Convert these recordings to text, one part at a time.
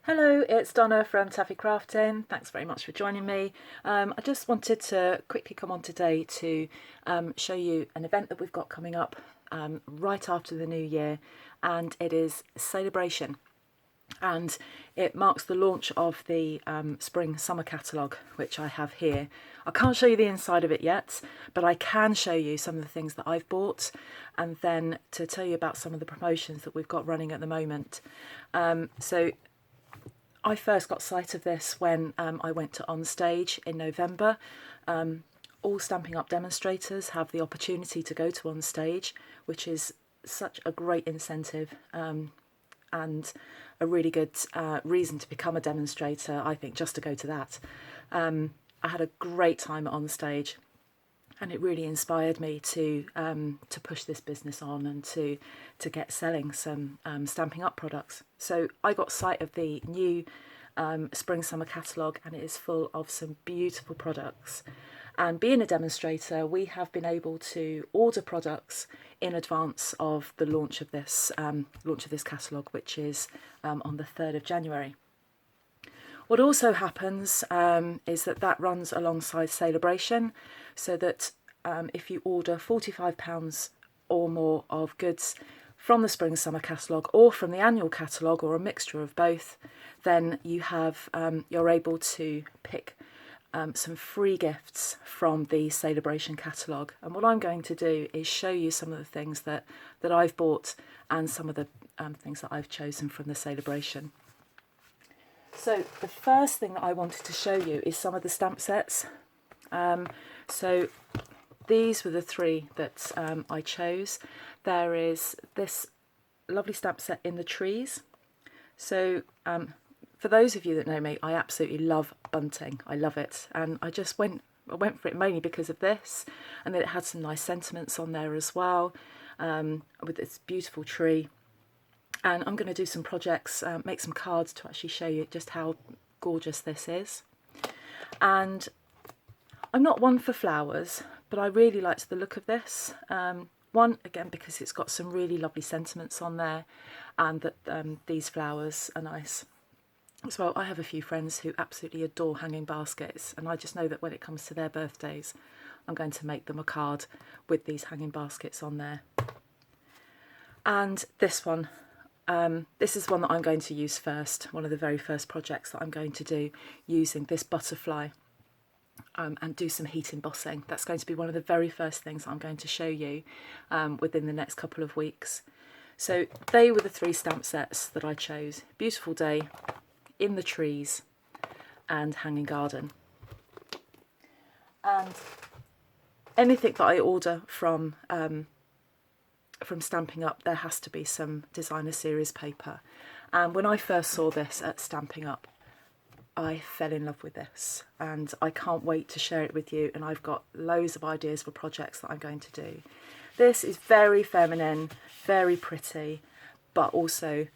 Hello, it's Donna from Taffy Crafting. Thanks very much for joining me. I just wanted to quickly come on today to show you an event that we've got coming up right after the new year, and it is Sale A Bration. And it marks the launch of the spring summer catalogue, which I have here. I can't show you the inside of it yet, but I can show you some of the things that I've bought, and then to tell you about some of the promotions that we've got running at the moment. So I first got sight of this when I went to On Stage in November. All Stamping Up demonstrators have the opportunity to go to On Stage, which is such a great incentive and a really good reason to become a demonstrator, I think, just to go to that. I had a great time On Stage, and it really inspired me to push this business on and to get selling some Stamping Up products. So I got sight of the new spring summer catalogue, and it is full of some beautiful products. And being a demonstrator, we have been able to order products in advance of the launch of this catalogue, which is on the 3rd of January. What also happens is that runs alongside Sale A Bration, so that if you order £45 or more of goods from the spring summer catalogue or from the annual catalogue, or a mixture of both, then you have you're able to pick some free gifts from the Sale A Bration catalogue. And what I'm going to do is show you some of the things that I've bought and some of the things that I've chosen from the Sale A Bration. So the first thing that I wanted to show you is some of the stamp sets. So these were the three that I chose. There is this lovely stamp set in the trees. So for those of you that know me, I absolutely love bunting. I love it, and I went for it mainly because of this, and then it had some nice sentiments on there as well, with this beautiful tree. And I'm going to do some projects, make some cards to actually show you just how gorgeous this is. And I'm not one for flowers, but I really liked the look of this. One, again, because it's got some really lovely sentiments on there, and that these flowers are nice. As well, I have a few friends who absolutely adore hanging baskets, and I just know that when it comes to their birthdays, I'm going to make them a card with these hanging baskets on there. And this one, this is one that I'm going to use first, one of the very first projects that I'm going to do using this butterfly, and do some heat embossing. That's going to be one of the very first things I'm going to show you within the next couple of weeks. So they were the three stamp sets that I chose. Beautiful Day, In the Trees, and Hanging Garden. And anything that I order from Stamping Up, there has to be some designer series paper. And when I first saw this at Stamping Up, I fell in love with this, and I can't wait to share it with you. And I've got loads of ideas for projects that I'm going to do. This is very feminine, very pretty, but also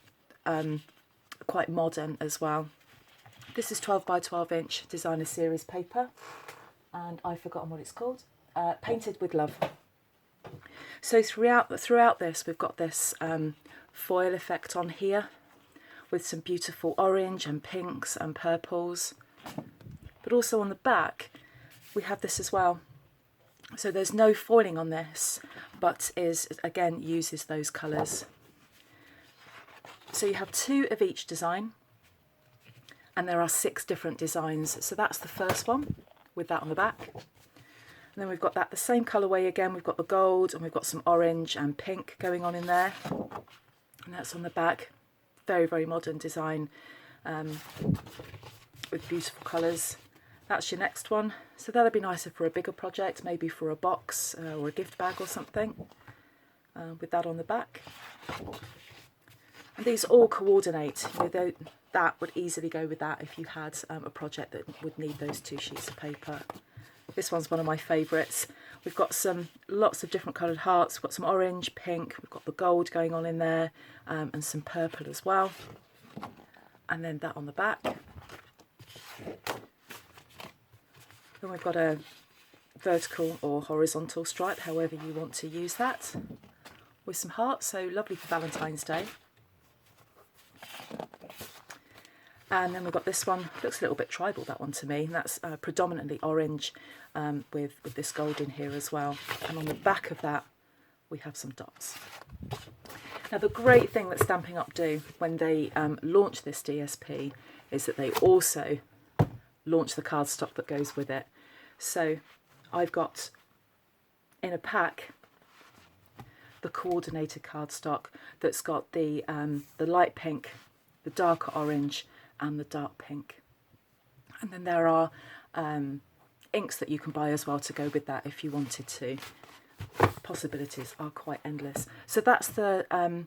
quite modern as well. This is 12 by 12 inch designer series paper, and I've forgotten what it's called. Painted with Love. So throughout this, we've got this foil effect on here, with some beautiful orange and pinks and purples. But also on the back, we have this as well. So there's no foiling on this, but again uses those colours. So you have two of each design, and there are 6 different designs. So that's the first one, with that on the back. And then we've got that the same colourway again. We've got the gold, and we've got some orange and pink going on in there. And that's on the back. Very, very modern design with beautiful colours. That's your next one. So that'll be nicer for a bigger project, maybe for a box or a gift bag or something, with that on the back. And these all coordinate. You know, that would easily go with that if you had a project that would need those 2 sheets of paper. This one's one of my favourites. We've got lots of different coloured hearts. We've got some orange, pink, we've got the gold going on in there, and some purple as well. And then that on the back. Then we've got a vertical or horizontal stripe, however you want to use that, with some hearts, so lovely for Valentine's Day. And then we've got this one, looks a little bit tribal, that one to me, and that's predominantly orange with this gold in here as well. And on the back of that, we have some dots. Now the great thing that Stampin' Up do when they launch this DSP is that they also launch the cardstock that goes with it. So I've got in a pack the coordinated cardstock that's got the light pink, the darker orange and the dark pink. And then there are inks that you can buy as well to go with that if you wanted to. Possibilities are quite endless. So that's the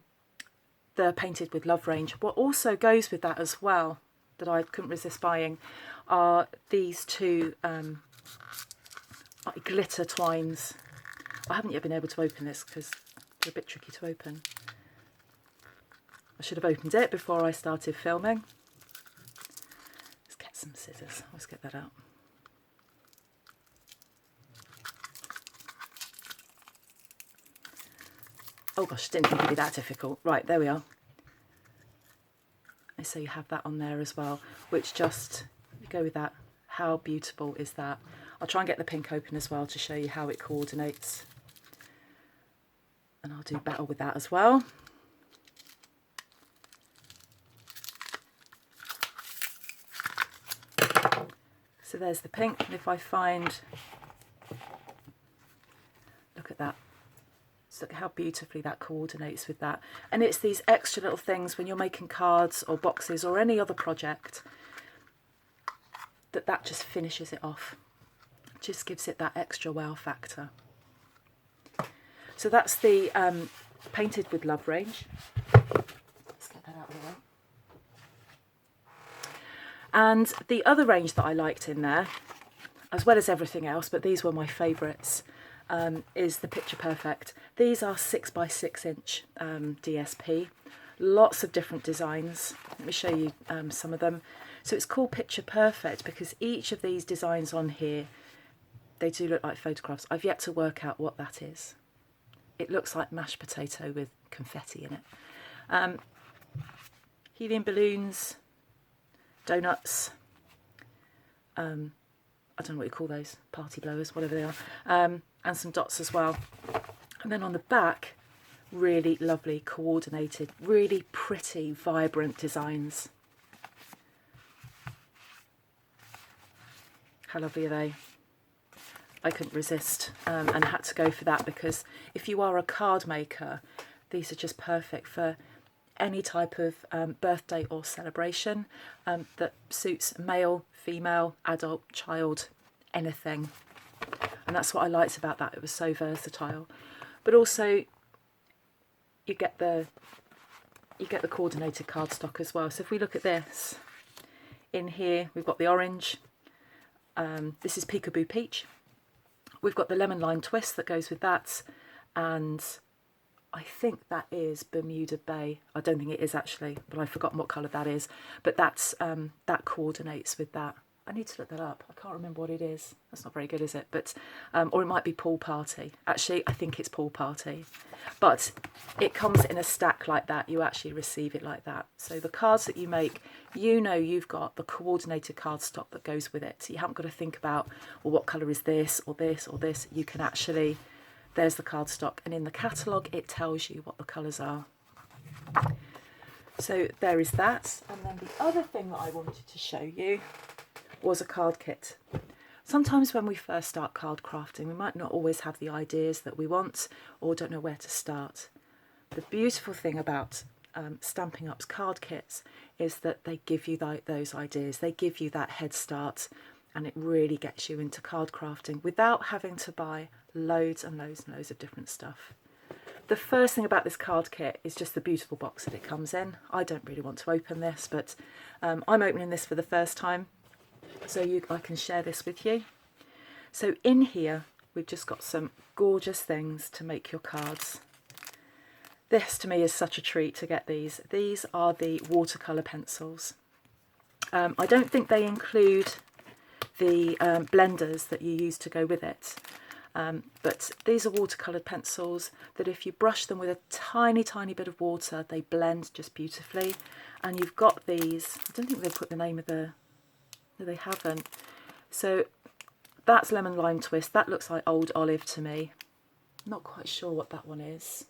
Painted with Love range. What also goes with that as well, that I couldn't resist buying, are these two like glitter twines. I haven't yet been able to open this because they're a bit tricky to open. I should have opened it before I started filming. Let's get some scissors. Let's get that out. Oh gosh, didn't think it'd be that difficult. Right, there we are. And so you have that on there as well, which just, you go with that. How beautiful is that? I'll try and get the pink open as well to show you how it coordinates. And I'll do battle with that as well. So there's the pink, and if I find, look at that. So look how beautifully that coordinates with that. And it's these extra little things when you're making cards or boxes or any other project that just finishes it off. Just gives it that extra wow factor. So that's the Painted with Love range. Let's get that out of the way. And the other range that I liked in there, as well as everything else, but these were my favourites, is the Picture Perfect. These are 6x6 inch DSP. Lots of different designs. Let me show you some of them. So it's called Picture Perfect because each of these designs on here, they do look like photographs. I've yet to work out what that is. It looks like mashed potato with confetti in it. Helium balloons, donuts, I don't know what you call those, party blowers, whatever they are, and some dots as well. And then on the back, really lovely, coordinated, really pretty, vibrant designs. How lovely are they? I couldn't resist and had to go for that because if you are a card maker, these are just perfect for any type of birthday or celebration that suits male, female, adult, child, anything. And that's what I liked about that. It was so versatile. But also you get the coordinated cardstock as well. So if we look at this, in here we've got the orange. This is Peekaboo Peach. We've got the lemon lime twist that goes with that, and I think that is Bermuda Bay. I don't think it is actually, but I've forgotten what colour that is. But that's that coordinates with that. I need to look that up. I can't remember what it is. That's not very good, is it? But or it might be Pool Party. Actually, I think it's Pool Party. But it comes in a stack like that. You actually receive it like that. So the cards that you make, you know you've got the coordinated cardstock that goes with it. So you haven't got to think about, well, what colour is this or this or this. You can actually, there's the cardstock. And in the catalogue, it tells you what the colours are. So there is that. And then the other thing that I wanted to show you was a card kit. Sometimes when we first start card crafting, we might not always have the ideas that we want or don't know where to start. The beautiful thing about Stampin' Up's card kits is that they give you those ideas. They give you that head start, and it really gets you into card crafting without having to buy loads and loads and loads of different stuff. The first thing about this card kit is just the beautiful box that it comes in. I don't really want to open this, but I'm opening this for the first time. So I can share this with you. So in here, we've just got some gorgeous things to make your cards. This to me is such a treat to get these. These are the watercolour pencils. I don't think they include the blenders that you use to go with it. But these are watercoloured pencils that if you brush them with a tiny, tiny bit of water, they blend just beautifully. And you've got these, I don't think they've put the name of the, no, they haven't. So that's Lemon Lime Twist. That looks like Old Olive to me. Not quite sure what that one is.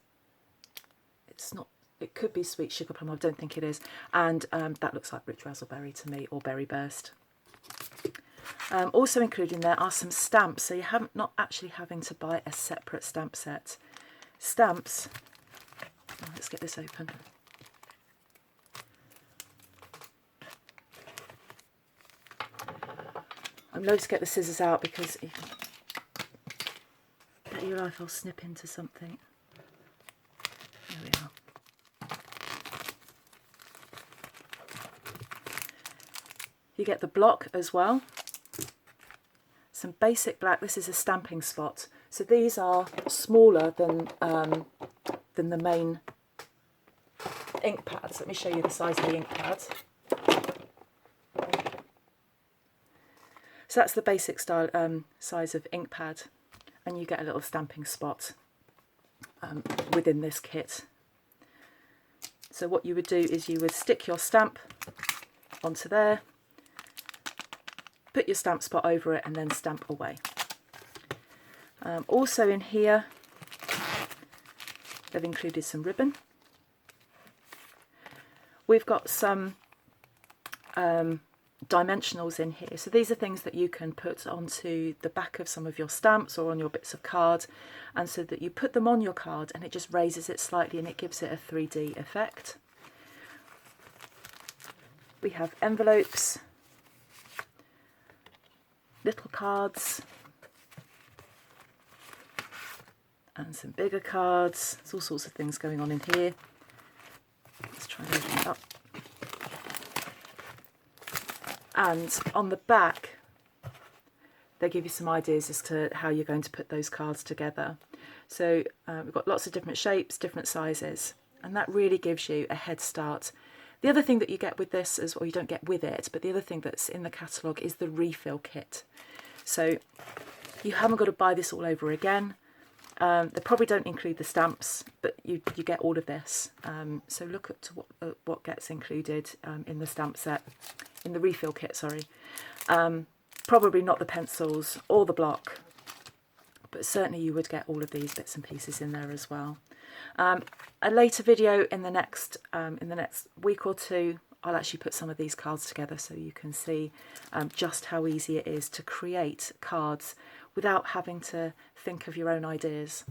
It's not, it could be Sweet Sugar Plum, I don't think it is. And that looks like Rich Razzleberry to me, or Berry Burst. Also included in there are some stamps, so you're not actually having to buy a separate stamp set. Stamps, oh, let's get this open. I'm loath to get the scissors out because bet your life I'll snip into something. There we are. You get the block as well. Some basic black. This is a stamping spot. So these are smaller than the main ink pads. Let me show you the size of the ink pads. So that's the basic style size of ink pad, and you get a little stamping spot within this kit. So what you would do is you would stick your stamp onto there, put your stamp spot over it, and then stamp away. Also in here, they've included some ribbon. We've got some dimensionals in here. So these are things that you can put onto the back of some of your stamps or on your bits of card, and so that you put them on your card and it just raises it slightly and it gives it a 3D effect. We have envelopes, little cards, and some bigger cards. There's all sorts of things going on in here. Let's try and open it up. And on the back, they give you some ideas as to how you're going to put those cards together. So we've got lots of different shapes, different sizes, and that really gives you a head start. The other thing that you get with this, or you don't get with it, but the other thing that's in the catalogue is the refill kit. So you haven't got to buy this all over again. They probably don't include the stamps, but you get all of this. So look at what gets included in the stamp set, in the refill kit, sorry. Probably not the pencils or the block, but certainly you would get all of these bits and pieces in there as well. A later video in the next week or two, I'll actually put some of these cards together so you can see just how easy it is to create cards without having to think of your own ideas.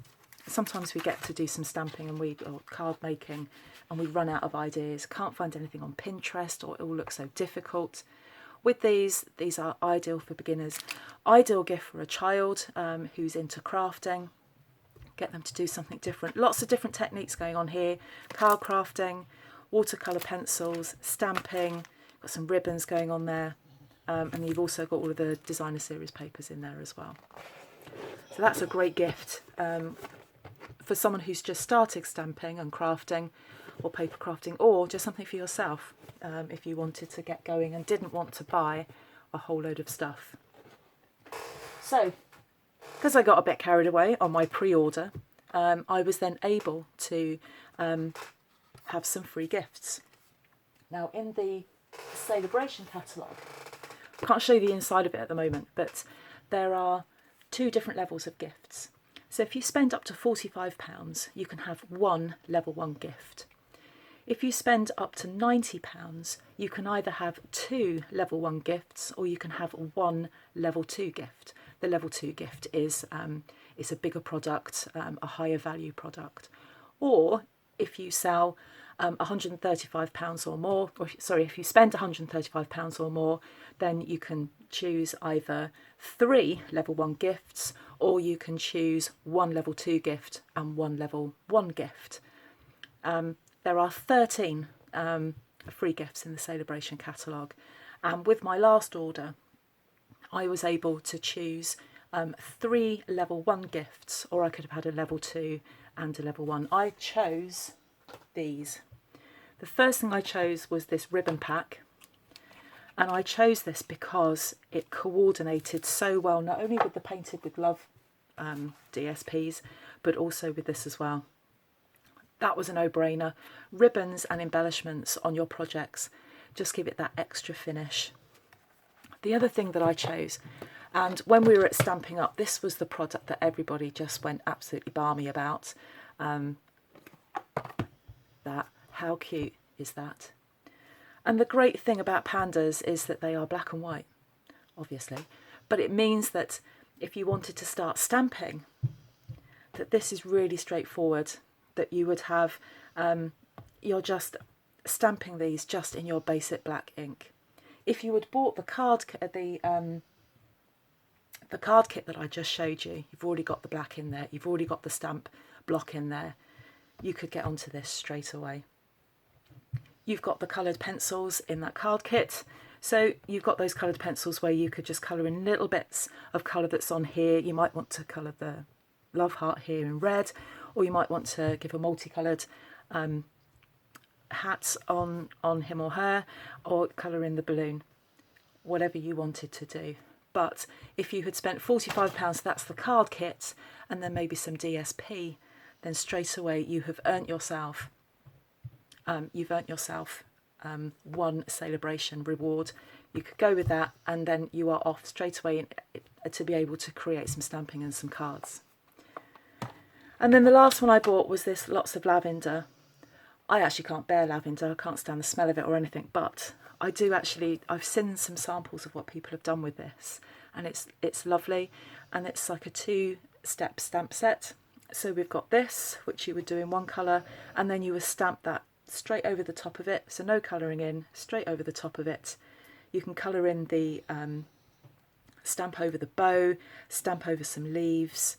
Sometimes we get to do some stamping or card making and we run out of ideas, can't find anything on Pinterest, or it all looks so difficult. With these are ideal for beginners. Ideal gift for a child who's into crafting. Get them to do something different. Lots of different techniques going on here. Card crafting, watercolour pencils, stamping, got some ribbons going on there. And you've also got all of the designer series papers in there as well. So that's a great gift for someone who's just started stamping and crafting, or paper crafting, or just something for yourself if you wanted to get going and didn't want to buy a whole load of stuff. So, because I got a bit carried away on my pre-order, I was then able to have some free gifts. Now in the Sale A Bration catalogue, I can't show you the inside of it at the moment, but there are 2 different levels of gifts. So if you spend up to £45, you can have 1 level 1 gift. If you spend up to £90, you can either have 2 level 1 gifts, or you can have 1 level 2 gift. The level 2 gift is a bigger product, a higher value product. Or if you sell £135 or more, or sorry, if you spend £135 or more, then you can choose either 3 level 1 gifts, or you can choose 1 level 2 gift and 1 level 1 gift. There are 13 free gifts in the Sale A Bration catalogue, and with my last order I was able to choose 3 level 1 gifts, or I could have had a level 2 and a level 1. I chose these. The first thing I chose was this ribbon pack, and I chose this because it coordinated so well, not only with the Painted with Love DSPs, but also with this as well. That was a no-brainer. Ribbons and embellishments on your projects, just give it that extra finish. The other thing that I chose, and when we were at Stamping Up, this was the product that everybody just went absolutely balmy about. That, how cute is that? And the great thing about pandas is that they are black and white, obviously, but it means that if you wanted to start stamping, that this is really straightforward, that you would have, you're just stamping these just in your basic black ink. If you had bought the card kit that I just showed you, you've already got the black in there, you've already got the stamp block in there, you could get onto this straight away. You've got the coloured pencils in that card kit, so you've got those coloured pencils where you could just colour in little bits of colour that's on here. You might want to colour the love heart here in red, or you might want to give a multicoloured hat on him or her, or colour in the balloon, whatever you wanted to do. But if you had spent £45, that's the card kit, and then maybe some DSP, then straight away you have earned yourself one Sale A Bration reward. You could go with that, and then you are off straight away to be able to create some stamping and some cards. And then the last one I bought was this Lots of Lavender. I actually can't bear lavender, I can't stand the smell of it or anything, but I do actually, I've seen some samples of what people have done with this, and it's lovely, and it's like a 2-step stamp set. So we've got this, which you would do in one colour, and then you would stamp that straight over the top of it, so no colouring in, straight over the top of it. You can colour in the stamp over the bow, stamp over some leaves,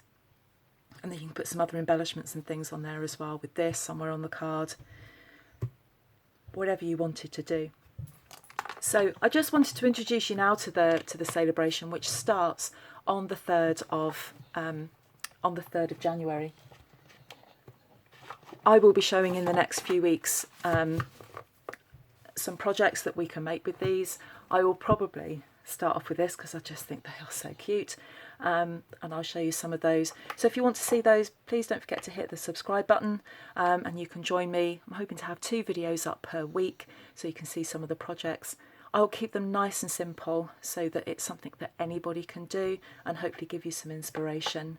and then you can put some other embellishments and things on there as well with this somewhere on the card, whatever you wanted to do. So I just wanted to introduce you now to the Sale A Bration, which starts on the 3rd of January. I will be showing in the next few weeks some projects that we can make with these. I will probably start off with this because I just think they are so cute, and I'll show you some of those. So if you want to see those, please don't forget to hit the subscribe button, and you can join me. I'm hoping to have 2 videos up per week so you can see some of the projects. I'll keep them nice and simple so that it's something that anybody can do and hopefully give you some inspiration.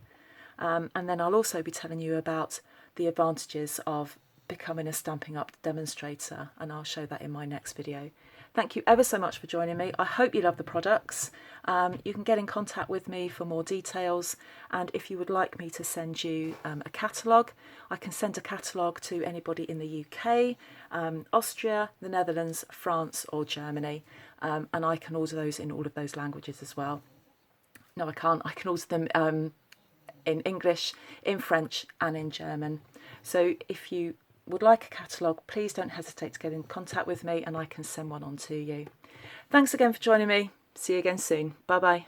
And then I'll also be telling you about the advantages of becoming a Stamping Up demonstrator, and I'll show that in my next video. Thank you ever so much for joining me. I hope you love the products. You can get in contact with me for more details, and if you would like me to send you a catalogue, I can send a catalogue to anybody in the UK, Austria, the Netherlands, France or Germany, and I can order those in all of those languages as well. No, I can't. I can order them in English, in French and in German. So if you would like a catalogue, please don't hesitate to get in contact with me and I can send one on to you. Thanks again for joining me. See you again soon. Bye bye.